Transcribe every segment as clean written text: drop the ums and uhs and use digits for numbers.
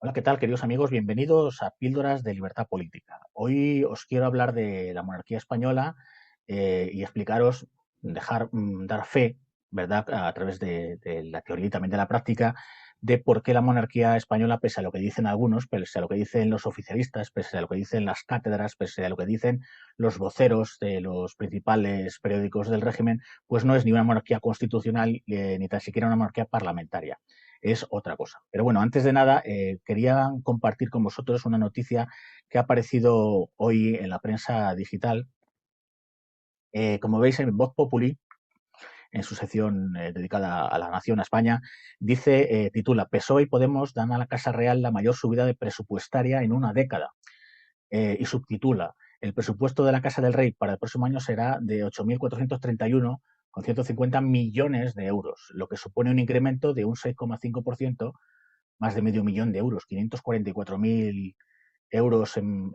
Hola, ¿qué tal, queridos amigos? Bienvenidos a Píldoras de Libertad Política. Hoy os quiero hablar de la monarquía española y explicaros, dar fe, ¿verdad?, a través de la teoría y también de la práctica, de por qué la monarquía española, pese a lo que dicen algunos, pese a lo que dicen los oficialistas, pese a lo que dicen las cátedras, pese a lo que dicen los voceros de los principales periódicos del régimen, pues no es ni una monarquía constitucional ni tan siquiera una monarquía parlamentaria, es otra cosa. Pero bueno, antes de nada, quería compartir con vosotros una noticia que ha aparecido hoy en la prensa digital. Como veis en Voz Populi, en su sección dedicada a la nación, a España, titula PSOE y Podemos dan a la Casa Real la mayor subida de presupuestaria en una década. Y subtitula: el presupuesto de la Casa del Rey para el próximo año será de 8.431,150 millones de euros, lo que supone un incremento de un 6,5%, más de medio millón de euros, 544.000 euros en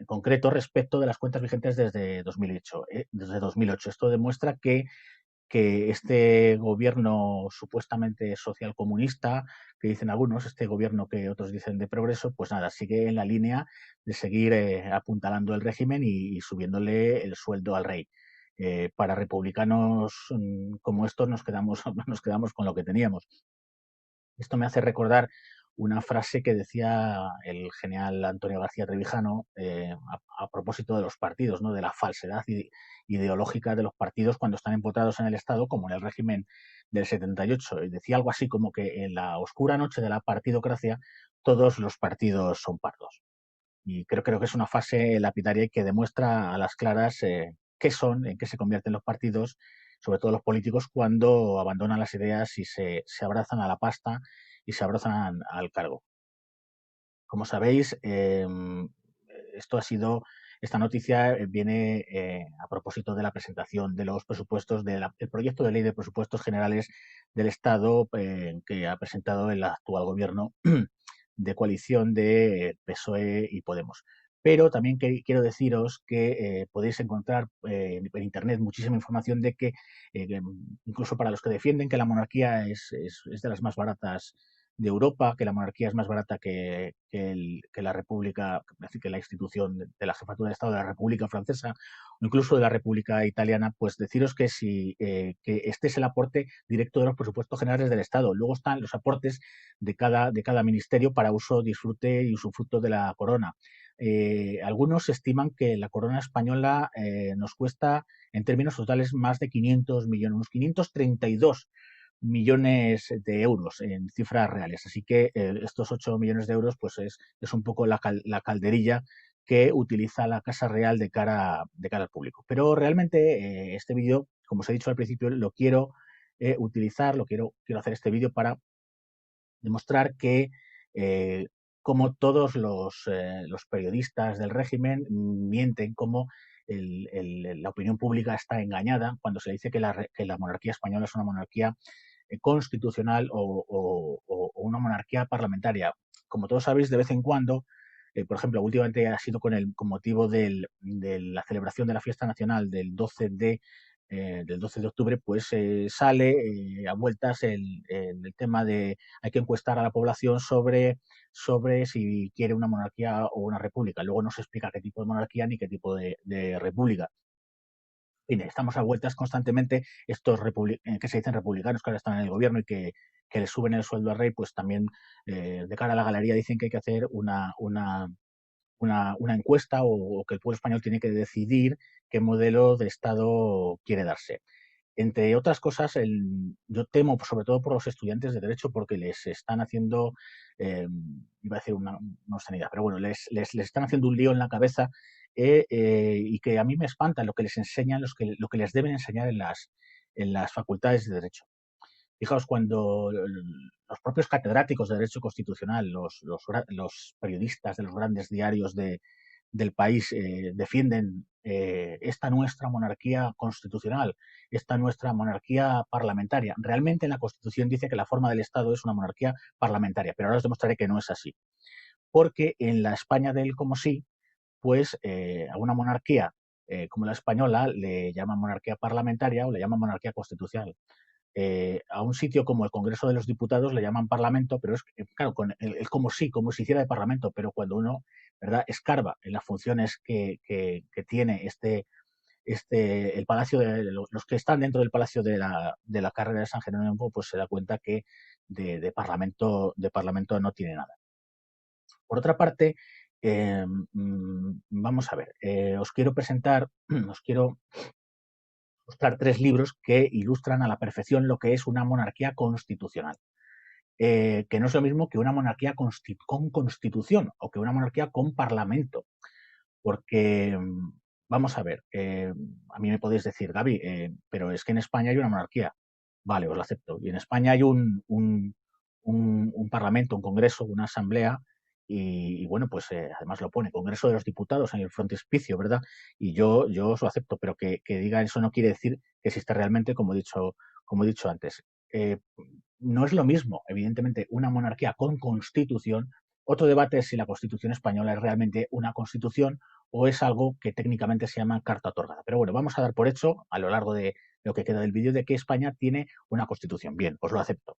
concreto, respecto de las cuentas vigentes desde 2008. Desde 2008. Esto demuestra que este gobierno supuestamente social comunista, que dicen algunos, este gobierno que otros dicen de progreso, pues nada, sigue en la línea de seguir apuntalando el régimen y subiéndole el sueldo al rey. Para republicanos como estos nos quedamos con lo que teníamos. Esto me hace recordar una frase que decía el genial Antonio García Trevijano a propósito de los partidos, ¿no?, de la falsedad ideológica de los partidos cuando están empotrados en el Estado, como en el régimen del 78. Y decía algo así como que en la oscura noche de la partidocracia todos los partidos son pardos. Y creo que es una fase lapidaria y que demuestra a las claras qué son, en qué se convierten los partidos, sobre todo los políticos, cuando abandonan las ideas y se abrazan a la pasta y se abrazan al cargo. Como sabéis, esto ha sido, esta noticia viene a propósito de la presentación de los presupuestos, del proyecto de ley de presupuestos generales del Estado que ha presentado el actual gobierno de coalición de PSOE y Podemos. Pero también quiero deciros que podéis encontrar en Internet muchísima información de que incluso para los que defienden que la monarquía es de las más baratas de Europa, que la monarquía es más barata que la República, que la institución de la jefatura de Estado de la República Francesa o incluso de la República Italiana, pues deciros que que este es el aporte directo de los presupuestos generales del Estado. Luego están los aportes de cada ministerio para uso, disfrute y usufructo de la corona. Algunos estiman que la corona española nos cuesta en términos totales más de 500 millones, unos 532 millones de euros en cifras reales. Así que estos 8 millones de euros pues es un poco la calderilla que utiliza la Casa Real de cara al público. Pero realmente este vídeo, como os he dicho al principio, lo quiero utilizar, quiero hacer este vídeo para demostrar que eh, como todos los periodistas del régimen mienten, como la opinión pública está engañada cuando se dice que la monarquía española es una monarquía constitucional o una monarquía parlamentaria. Como todos sabéis, de vez en cuando, por ejemplo, últimamente ha sido con motivo de la celebración de la fiesta nacional del 12 de octubre, pues sale a vueltas el tema de hay que encuestar a la población sobre si quiere una monarquía o una república. Luego no se explica qué tipo de monarquía ni qué tipo de república. Y estamos a vueltas constantemente. Estos que se dicen republicanos, que ahora están en el gobierno y que le suben el sueldo al rey, pues también de cara a la galería dicen que hay que hacer una encuesta o que el pueblo español tiene que decidir qué modelo de Estado quiere darse. Entre otras cosas, yo temo sobre todo por los estudiantes de Derecho porque les están haciendo, iba a decir una sanidad, pero bueno, les están haciendo un lío en la cabeza y que a mí me espanta lo que les enseñan, lo que les deben enseñar en las facultades de Derecho. Fijaos, cuando los propios catedráticos de Derecho Constitucional, los periodistas de los grandes diarios del país defienden esta nuestra monarquía constitucional, esta nuestra monarquía parlamentaria. Realmente en la Constitución dice que la forma del Estado es una monarquía parlamentaria, pero ahora os demostraré que no es así. Porque en la España del como sí, pues a una monarquía como la española le llaman monarquía parlamentaria o le llaman monarquía constitucional. a un sitio como el Congreso de los Diputados le llaman Parlamento, pero es claro, es como si hiciera de Parlamento, pero cuando uno, ¿verdad?, escarba en las funciones que tiene el Palacio los que están dentro del Palacio de la Carrera de San Jerónimo, pues se da cuenta que de Parlamento no tiene nada. Por otra parte, vamos a ver, os quiero presentar, os quiero mostrar tres libros que ilustran a la perfección lo que es una monarquía constitucional. Que no es lo mismo que una monarquía con constitución o que una monarquía con parlamento. Porque, vamos a ver, a mí me podéis decir, Gaby, pero es que en España hay una monarquía. Vale, os lo acepto. Y en España hay un parlamento, un congreso, una asamblea, y bueno, pues además lo pone, Congreso de los Diputados en el frontispicio, ¿verdad? Y yo os lo acepto, pero que diga eso no quiere decir que existe realmente, como he dicho antes. Eh, no es lo mismo, evidentemente, una monarquía con constitución. Otro debate es si la Constitución española es realmente una constitución o es algo que técnicamente se llama carta otorgada. Pero bueno, vamos a dar por hecho, a lo largo de lo que queda del vídeo, de que España tiene una constitución. Bien, os lo acepto.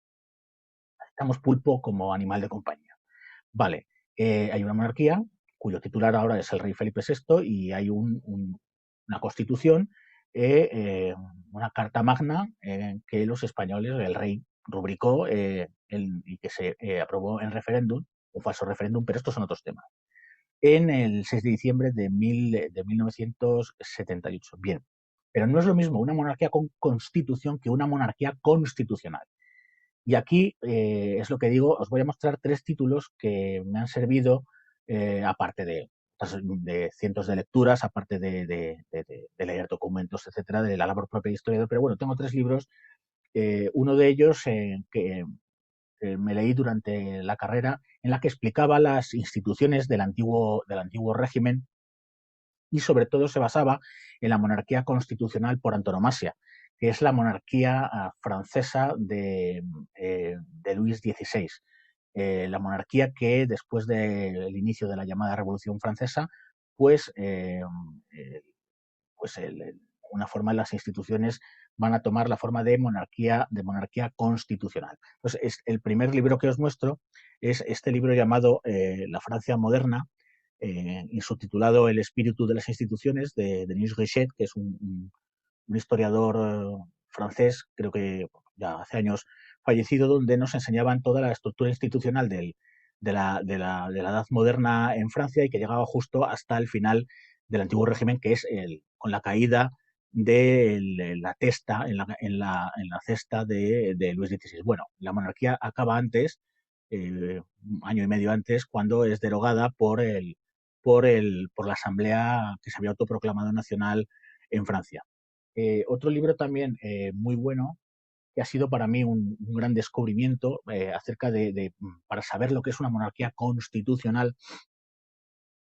Aceptamos pulpo como animal de compañía. Vale, hay una monarquía cuyo titular ahora es el rey Felipe VI y hay una constitución, una carta magna que los españoles, el rey rubricó y que se aprobó en referéndum, un falso referéndum, pero estos son otros temas, en el 6 de diciembre de 1978. Bien, pero no es lo mismo una monarquía con constitución que una monarquía constitucional. Y aquí es lo que digo, os voy a mostrar tres títulos que me han servido, aparte de cientos de lecturas, aparte de leer documentos, etcétera, de la labor propia de historiador. Pero bueno, tengo tres libros. Uno de ellos que me leí durante la carrera, en la que explicaba las instituciones del antiguo régimen y sobre todo se basaba en la monarquía constitucional por antonomasia, que es la monarquía francesa de Luis XVI. La monarquía que después del inicio de la llamada Revolución Francesa, pues, pues una forma de las instituciones van a tomar la forma de monarquía constitucional. Entonces, el primer libro que os muestro es este libro llamado La Francia moderna, y subtitulado El espíritu de las instituciones, de Denis Richet, que es un historiador francés, creo que ya hace años fallecido, donde nos enseñaban toda la estructura institucional de la edad moderna en Francia y que llegaba justo hasta el final del antiguo régimen, que es con la caída de la testa, en la cesta de Luis XVI. Bueno, la monarquía acaba antes, un año y medio antes, cuando es derogada por la asamblea que se había autoproclamado nacional en Francia. Otro libro también muy bueno, que ha sido para mí un gran descubrimiento acerca para saber lo que es una monarquía constitucional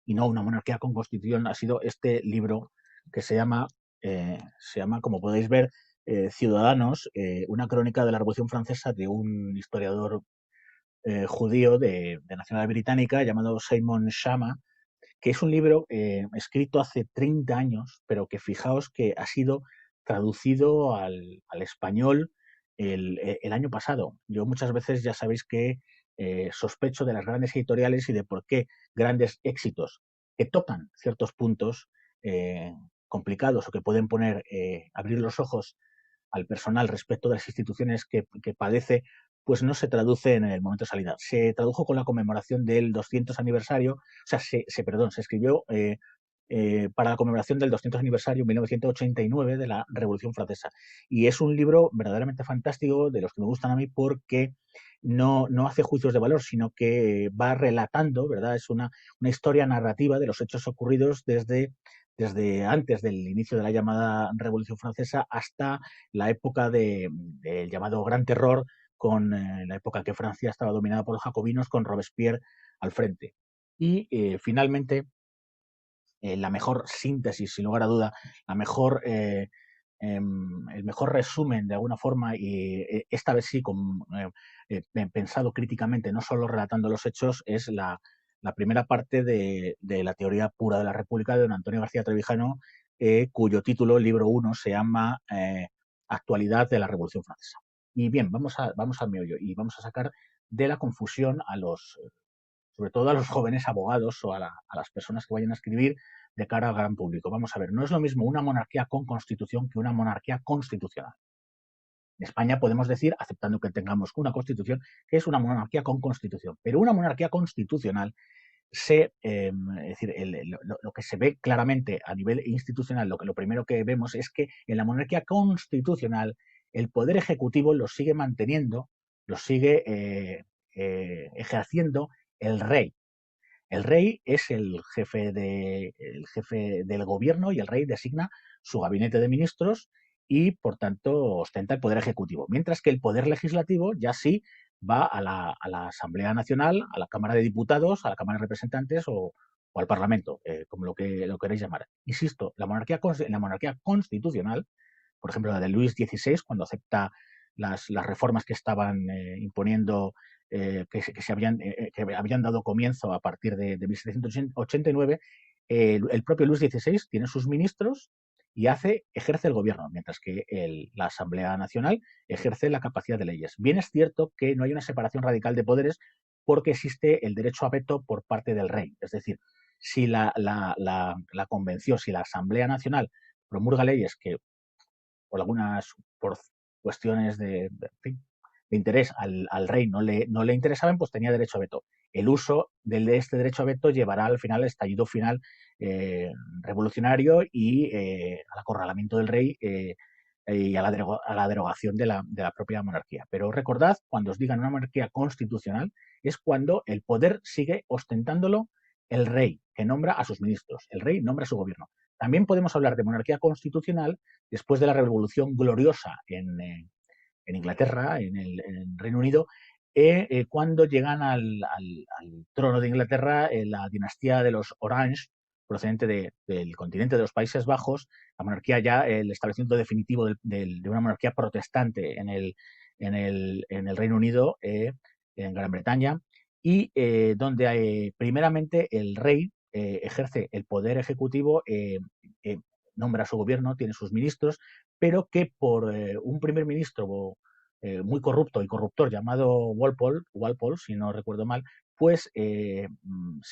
y no una monarquía con constitución, ha sido este libro que se llama, como podéis ver, Ciudadanos, una crónica de la Revolución Francesa de un historiador judío de nacionalidad británica llamado Simon Schama, que es un libro escrito hace 30 años, pero que fijaos que ha sido traducido al español el año pasado. Yo muchas veces ya sabéis que sospecho de las grandes editoriales y de por qué grandes éxitos que tocan ciertos puntos complicados o que pueden abrir los ojos al personal respecto de las instituciones que padece, pues no se traduce en el momento de salida. Se tradujo con la conmemoración del 200 aniversario, o sea, se escribió para la conmemoración del 200 aniversario en 1989 de la Revolución Francesa. Y es un libro verdaderamente fantástico, de los que me gustan a mí, porque no hace juicios de valor, sino que va relatando, ¿verdad? Es una historia narrativa de los hechos ocurridos desde antes del inicio de la llamada Revolución Francesa hasta la época del llamado Gran Terror, con la época en que Francia estaba dominada por los jacobinos, con Robespierre al frente. Y finalmente, la mejor síntesis, sin lugar a duda, el mejor resumen de alguna forma, y esta vez sí pensado críticamente, no solo relatando los hechos, es la primera parte de la teoría pura de la República de don Antonio García Trevijano, cuyo título, libro 1, se llama Actualidad de la Revolución Francesa. Y bien, vamos al meollo y vamos a sacar de la confusión a los, sobre todo a los jóvenes abogados o a las personas que vayan a escribir de cara al gran público. Vamos a ver, no es lo mismo una monarquía con constitución que una monarquía constitucional. En España podemos decir, aceptando que tengamos una constitución, que es una monarquía con constitución, pero una monarquía constitucional es decir, lo que se ve claramente a nivel institucional, lo primero que vemos es que en la monarquía constitucional el poder ejecutivo lo sigue manteniendo, lo sigue ejerciendo el rey. El rey es el jefe del gobierno y el rey designa su gabinete de ministros y, por tanto, ostenta el poder ejecutivo. Mientras que el poder legislativo ya sí va a la Asamblea Nacional, a la Cámara de Diputados, a la Cámara de Representantes o al Parlamento, como lo queréis llamar. Insisto, la monarquía constitucional, por ejemplo, la de Luis XVI, cuando acepta las reformas que estaban imponiendo que habían dado comienzo a partir de 1789, el propio Luis XVI tiene sus ministros y ejerce el gobierno, mientras que la Asamblea Nacional ejerce la capacidad de leyes. Bien es cierto que no hay una separación radical de poderes porque existe el derecho a veto por parte del rey. Es decir, si la convención, si la Asamblea Nacional promulga leyes que por cuestiones de interés al rey no le interesaban, pues tenía derecho a veto. El uso de este derecho a veto llevará al final al estallido final revolucionario y al acorralamiento del rey y a la derogación de la propia monarquía. Pero recordad, cuando os digan una monarquía constitucional, es cuando el poder sigue ostentándolo el rey, que nombra a sus ministros. El rey nombra a su gobierno. También podemos hablar de monarquía constitucional después de la Revolución Gloriosa en Inglaterra, en el Reino Unido, cuando llegan al trono de Inglaterra la dinastía de los Orange, procedente del continente de los Países Bajos, la monarquía ya, el establecimiento definitivo de una monarquía protestante en el Reino Unido, en Gran Bretaña, y donde primeramente el rey ejerce el poder ejecutivo, nombra su gobierno, tiene sus ministros, pero que por un primer ministro muy corrupto y corruptor llamado Walpole, si no recuerdo mal, pues se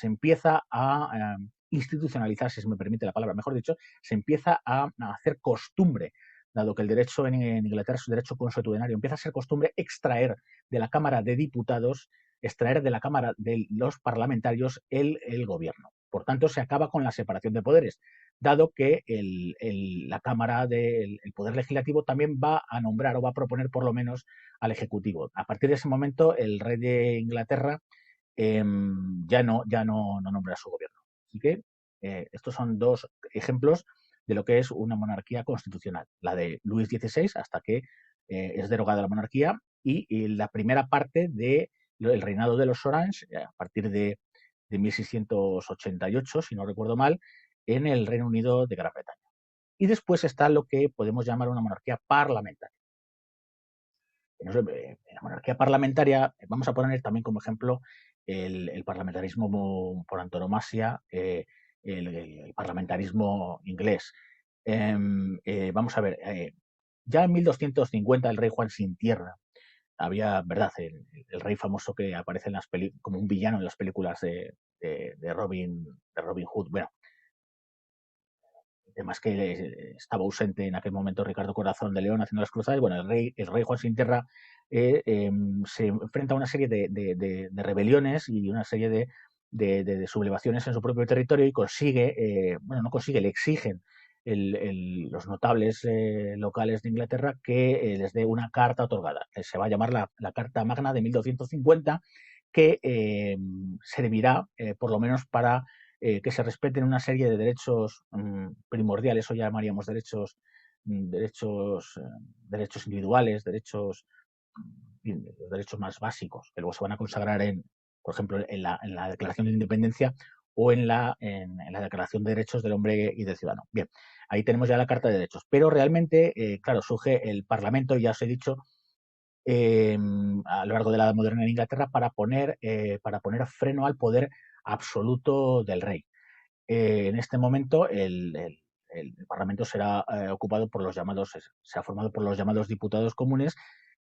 empieza a institucionalizar, si se me permite la palabra, mejor dicho, se empieza a hacer costumbre, dado que el derecho en Inglaterra es un derecho consuetudinario, empieza a ser costumbre extraer de la Cámara de Diputados, extraer de la Cámara de los parlamentarios el gobierno. Por tanto, se acaba con la separación de poderes, dado que la Cámara del Poder Legislativo también va a nombrar o va a proponer por lo menos al Ejecutivo. A partir de ese momento, el rey de Inglaterra no nombra a su gobierno. Así que estos son dos ejemplos de lo que es una monarquía constitucional. La de Luis XVI, hasta que es derogada la monarquía, y la primera parte del reinado de los Orange, a partir de 1688, si no recuerdo mal, en el Reino Unido de Gran Bretaña. Y después está lo que podemos llamar una monarquía parlamentaria. En la monarquía parlamentaria, vamos a poner también como ejemplo el parlamentarismo por antonomasia, el parlamentarismo inglés. Vamos a ver, ya en 1250 el rey Juan sin tierra había, ¿verdad? El rey famoso que aparece como un villano en las películas de Robin Hood. Bueno, además que estaba ausente en aquel momento Ricardo Corazón de León haciendo las cruzadas. Bueno, el rey Juan sin tierra se enfrenta a una serie de rebeliones y una serie de sublevaciones en su propio territorio y consigue, bueno, no consigue, le exigen los notables locales de Inglaterra que les dé una carta otorgada, que se va a llamar la Carta Magna de 1250, que servirá por lo menos para que se respeten una serie de derechos primordiales, o llamaríamos derechos individuales, los derechos más básicos, que luego se van a consagrar por ejemplo, en la Declaración de Independencia o en la Declaración de Derechos del Hombre y del Ciudadano. Bien, ahí tenemos ya la Carta de Derechos, pero realmente, claro, surge el Parlamento, ya os he dicho, a lo largo de la Edad Moderna en Inglaterra para poner freno al poder absoluto del rey. En este momento el Parlamento será ocupado por se ha formado por los llamados diputados comunes,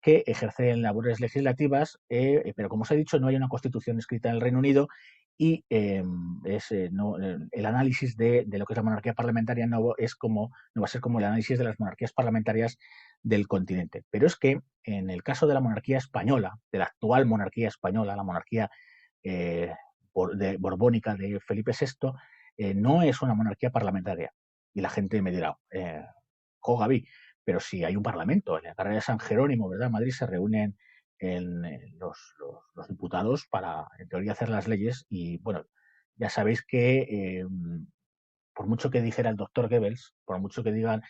que ejercen labores legislativas, pero como os he dicho, no hay una constitución escrita en el Reino Unido y el análisis de lo que es la monarquía parlamentaria no va a ser como el análisis de las monarquías parlamentarias del continente. Pero es que en el caso de la monarquía española, de la actual monarquía española, la monarquía eh, borbónica de Felipe VI, no es una monarquía parlamentaria. Y la gente me dirá, Gaby, pero si hay un parlamento, en la carrera de San Jerónimo, ¿verdad? En Madrid se reúnen los diputados para, en teoría, hacer las leyes y, bueno, ya sabéis que por mucho que dijera el doctor Goebbels, por mucho que digan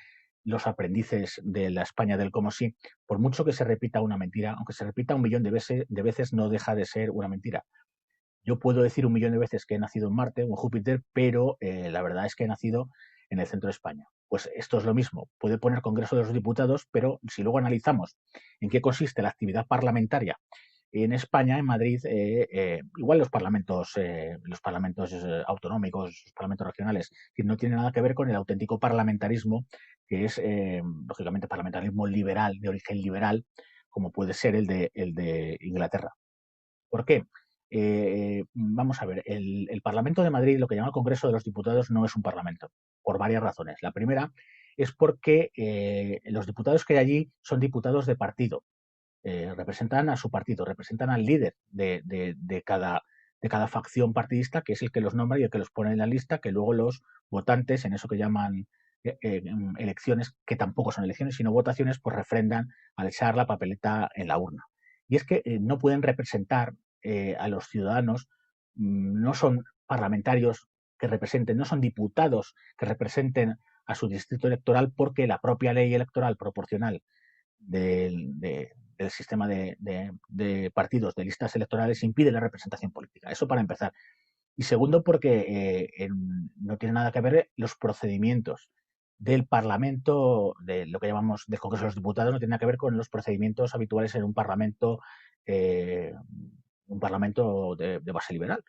los aprendices de la España del como sí, por mucho que se repita una mentira, aunque se repita un millón de veces, no deja de ser una mentira. Yo puedo decir un millón de veces que he nacido en Marte o en Júpiter, pero la verdad es que he nacido en el centro de España. Pues esto es lo mismo. Puede poner Congreso de los Diputados, pero si luego analizamos en qué consiste la actividad parlamentaria en España, en Madrid, igual los parlamentos autonómicos, los parlamentos regionales, que no tienen nada que ver con el auténtico parlamentarismo, que es, lógicamente, parlamentarismo liberal, de origen liberal, como puede ser el de Inglaterra. ¿Por qué? Vamos a ver, el Parlamento de Madrid, lo que llama el Congreso de los Diputados, no es un parlamento, por varias razones. La primera es porque los diputados que hay allí son diputados de partido, representan a su partido, representan al líder de cada facción partidista, que es el que los nombra y el que los pone en la lista, que luego los votantes, en eso que llaman elecciones, que tampoco son elecciones, sino votaciones, pues refrendan al echar la papeleta en la urna. Y es que no pueden representar a los ciudadanos, no son parlamentarios que representen, no son diputados que representen a su distrito electoral, porque la propia ley electoral proporcional del sistema de partidos, de listas electorales, impide la representación política. Eso para empezar. Y segundo, porque no tiene nada que ver los procedimientos del Parlamento, de lo que llamamos del Congreso de los Diputados, no tiene nada que ver con los procedimientos habituales en eh, un parlamento de base liberal.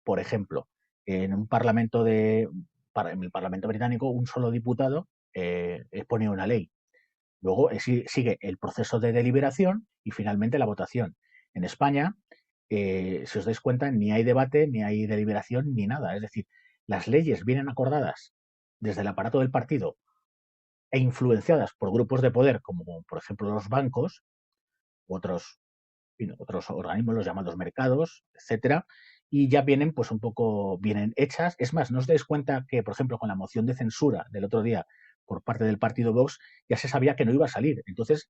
Por ejemplo, en en el Parlamento británico, un solo diputado pone una ley. Luego sigue el proceso de deliberación y finalmente la votación. En España, si os dais cuenta, ni hay debate, ni hay deliberación, ni nada. Es decir, las leyes vienen acordadas desde el aparato del partido e influenciadas por grupos de poder, como por ejemplo los bancos u otros organismos, los llamados mercados, etcétera, y ya vienen pues un poco, vienen hechas. Es más, no os dais cuenta que, por ejemplo, con la moción de censura del otro día por parte del partido Vox, ya se sabía que no iba a salir. Entonces,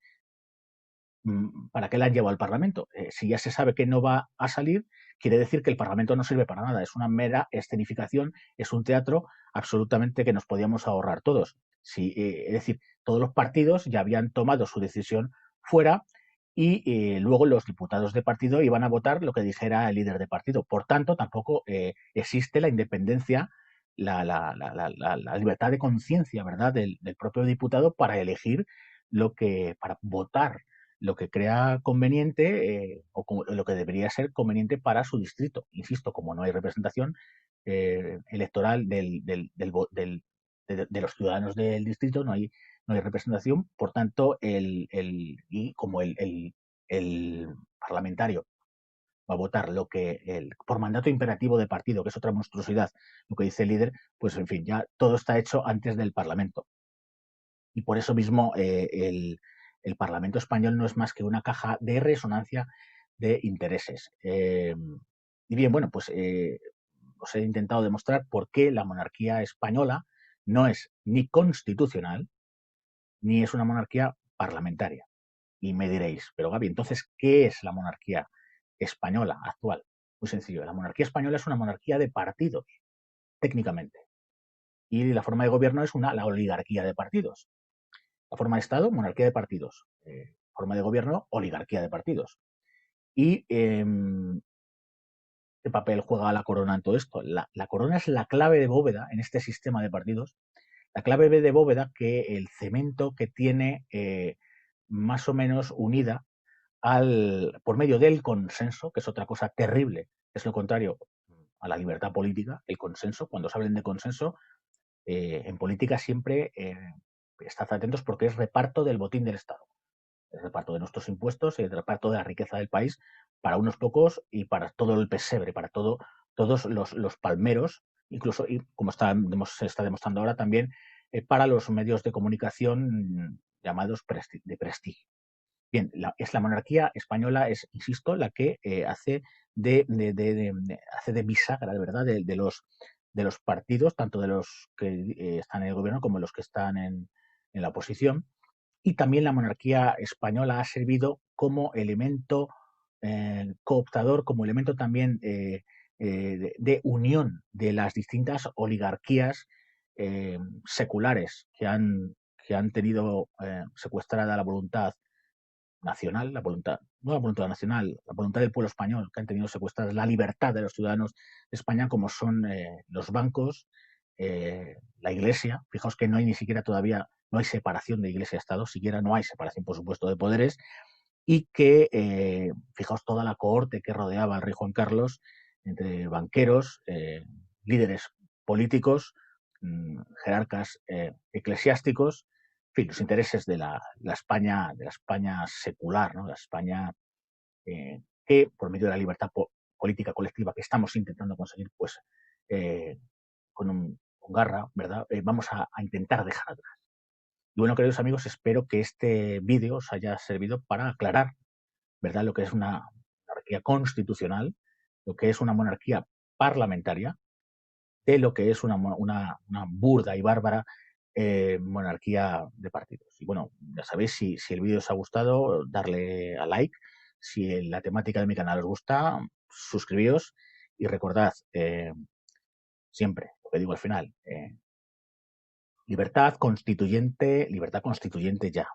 ¿para qué la han llevado al Parlamento? Si ya se sabe que no va a salir, quiere decir que el Parlamento no sirve para nada. Es una mera escenificación, es un teatro absolutamente que nos podíamos ahorrar todos. Es decir, todos los partidos ya habían tomado su decisión fuera y luego los diputados de partido iban a votar lo que dijera el líder de partido. Por tanto, tampoco existe la independencia, la libertad de conciencia, ¿verdad?, del propio diputado para elegir para votar lo que crea conveniente lo que debería ser conveniente para su distrito. Insisto, como no hay representación electoral de los ciudadanos del distrito, no hay representación, por tanto, y como el parlamentario va a votar por mandato imperativo de partido, que es otra monstruosidad, lo que dice el líder, pues en fin, ya todo está hecho antes del Parlamento. Y por eso mismo el Parlamento español no es más que una caja de resonancia de intereses. Y bien, bueno, pues os he intentado demostrar por qué la monarquía española no es ni constitucional ni es una monarquía parlamentaria. Y me diréis, pero Gaby, entonces, ¿qué es la monarquía española actual? Muy sencillo, la monarquía española es una monarquía de partidos, técnicamente. Y la forma de gobierno es la oligarquía de partidos. La forma de Estado, monarquía de partidos. Forma de gobierno, oligarquía de partidos. ¿Y qué papel juega la corona en todo esto? La corona es la clave de bóveda en este sistema de partidos. La clave de bóveda, que el cemento que tiene más o menos unida por medio del consenso, que es otra cosa terrible, es lo contrario a la libertad política, el consenso. Cuando se hablen de consenso, en política siempre estad atentos porque es reparto del botín del Estado. el reparto de nuestros impuestos y el reparto de la riqueza del país para unos pocos y para todo el pesebre, para todos los palmeros, incluso, y como se está demostrando ahora también, para los medios de comunicación llamados de prestigio. Bien, es la monarquía española, insisto, la que hace hace de bisagra, de verdad, de los partidos, tanto de los que están en el gobierno como de los que están en la oposición. Y también la monarquía española ha servido como elemento cooptador, como elemento también de unión de las distintas oligarquías seculares que han tenido secuestrada la voluntad nacional, no la voluntad nacional, la voluntad del pueblo español, que han tenido secuestrada la libertad de los ciudadanos de España, como son los bancos, la Iglesia. Fijaos que no hay ni siquiera todavía, no hay separación de Iglesia-Estado, siquiera no hay separación, por supuesto, de poderes, y que, fijaos, toda la cohorte que rodeaba al rey Juan Carlos, entre banqueros, líderes políticos, jerarcas eclesiásticos, en fin, los intereses de la España secular, ¿no? La España que, por medio de la libertad política colectiva que estamos intentando conseguir, pues, con garra, ¿verdad? Vamos a intentar dejar atrás. Y bueno, queridos amigos, espero que este vídeo os haya servido para aclarar, ¿verdad?, lo que es una monarquía constitucional, lo que es una monarquía parlamentaria, de lo que es una burda y bárbara monarquía de partidos. Y bueno, ya sabéis, si el vídeo os ha gustado, darle a like. Si la temática de mi canal os gusta, suscribíos y recordad siempre lo que digo al final. Libertad constituyente ya.